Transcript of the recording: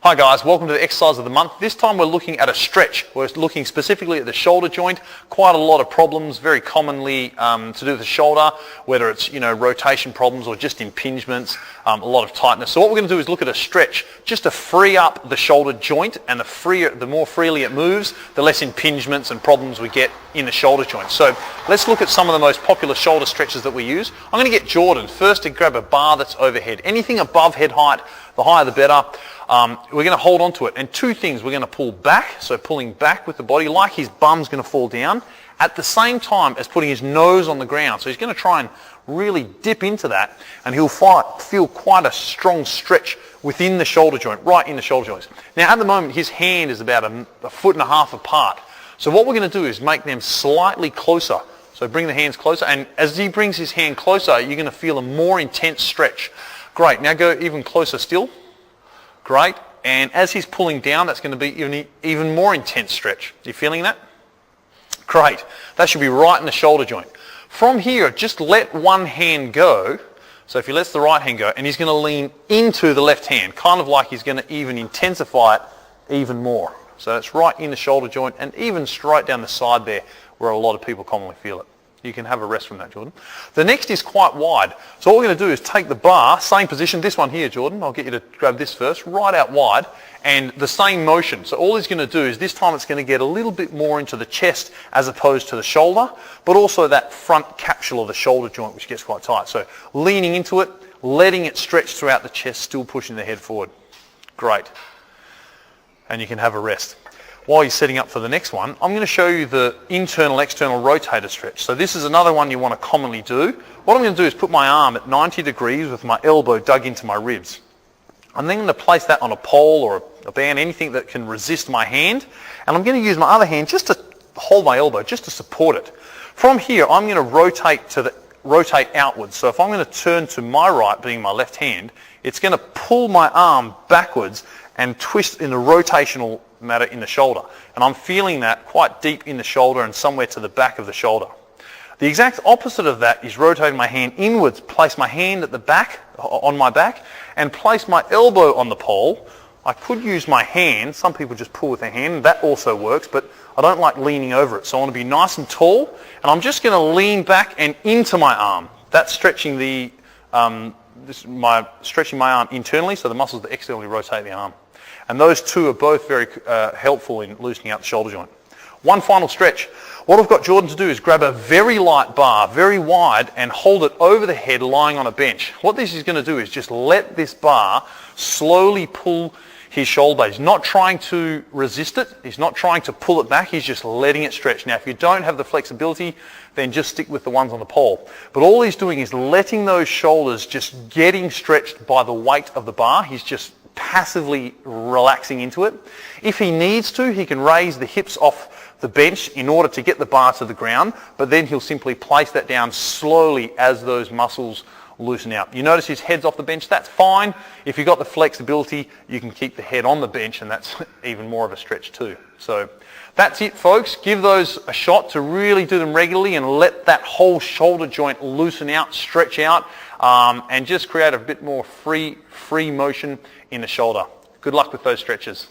Hi guys, welcome to the exercise of the month. This time we're looking at a stretch. We're looking specifically at the shoulder joint. Quite a lot of problems, very commonly to do with the shoulder, whether it's rotation problems or just impingements, a lot of tightness. So what we're going to do is look at a stretch just to free up the shoulder joint, and the more freely it moves, the less impingements and problems we get in the shoulder joint. So let's look at some of the most popular shoulder stretches that we use. I'm going to get Jordan first to grab a bar that's overhead. Anything above head height, the higher the better. We're going to hold on to it, and two things: we're going to pull back, so pulling back with the body like his bum's going to fall down, at the same time as putting his nose on the ground. So he's going to try and really dip into that, and he'll feel quite a strong stretch within the shoulder joint, right in the shoulder joints. Now at the moment his hand is about a foot and a half apart. So what we're going to do is make them slightly closer. So bring the hands closer, and as he brings his hand closer, you're going to feel a more intense stretch. Great, now go even closer still. Great, and as he's pulling down, that's going to be even more intense stretch. Are you feeling that? Great, that should be right in the shoulder joint. From here, just let one hand go. So if he lets the right hand go, and he's going to lean into the left hand, kind of like he's going to even intensify it even more. So that's right in the shoulder joint, and even straight down the side there, where a lot of people commonly feel it. You can have a rest from that, Jordan. The next is quite wide. So what we're going to do is take the bar, same position, this one here, Jordan. I'll get you to grab this first, right out wide, and the same motion. So all he's going to do is this time it's going to get a little bit more into the chest as opposed to the shoulder, but also that front capsule of the shoulder joint, which gets quite tight. So leaning into it, letting it stretch throughout the chest, still pushing the head forward. Great. And you can have a rest. While you're setting up for the next one, I'm going to show you the internal-external rotator stretch. So this is another one you want to commonly do. What I'm going to do is put my arm at 90 degrees with my elbow dug into my ribs. I'm then going to place that on a pole or a band, anything that can resist my hand, and I'm going to use my other hand just to hold my elbow, just to support it. From here, I'm going to rotate outwards. So if I'm going to turn to my right, being my left hand, it's going to pull my arm backwards and twist in the rotational matter in the shoulder. And I'm feeling that quite deep in the shoulder and somewhere to the back of the shoulder. The exact opposite of that is rotating my hand inwards, place my hand at the back, on my back, and place my elbow on the pole. I could use my hand. Some people just pull with their hand. That also works, but I don't like leaning over it. So I want to be nice and tall, and I'm just going to lean back and into my arm. That's stretching stretching my arm internally, so the muscles that externally rotate the arm. And those two are both very helpful in loosening out the shoulder joint. One final stretch. What I've got Jordan to do is grab a very light bar, very wide, and hold it over the head lying on a bench. What this is going to do is just let this bar slowly pull his shoulder blade. He's not trying to resist it. He's not trying to pull it back. He's just letting it stretch. Now, if you don't have the flexibility, then just stick with the ones on the pole. But all he's doing is letting those shoulders just getting stretched by the weight of the bar. He's just passively relaxing into it. If he needs to, he can raise the hips off the bench in order to get the bar to the ground, but then he'll simply place that down slowly as those muscles loosen out. You notice his head's off the bench. That's fine. If you've got the flexibility, you can keep the head on the bench, and that's even more of a stretch too. So that's it, folks. Give those a shot to really do them regularly and let that whole shoulder joint loosen out, stretch out, and just create a bit more free motion in the shoulder. Good luck with those stretches.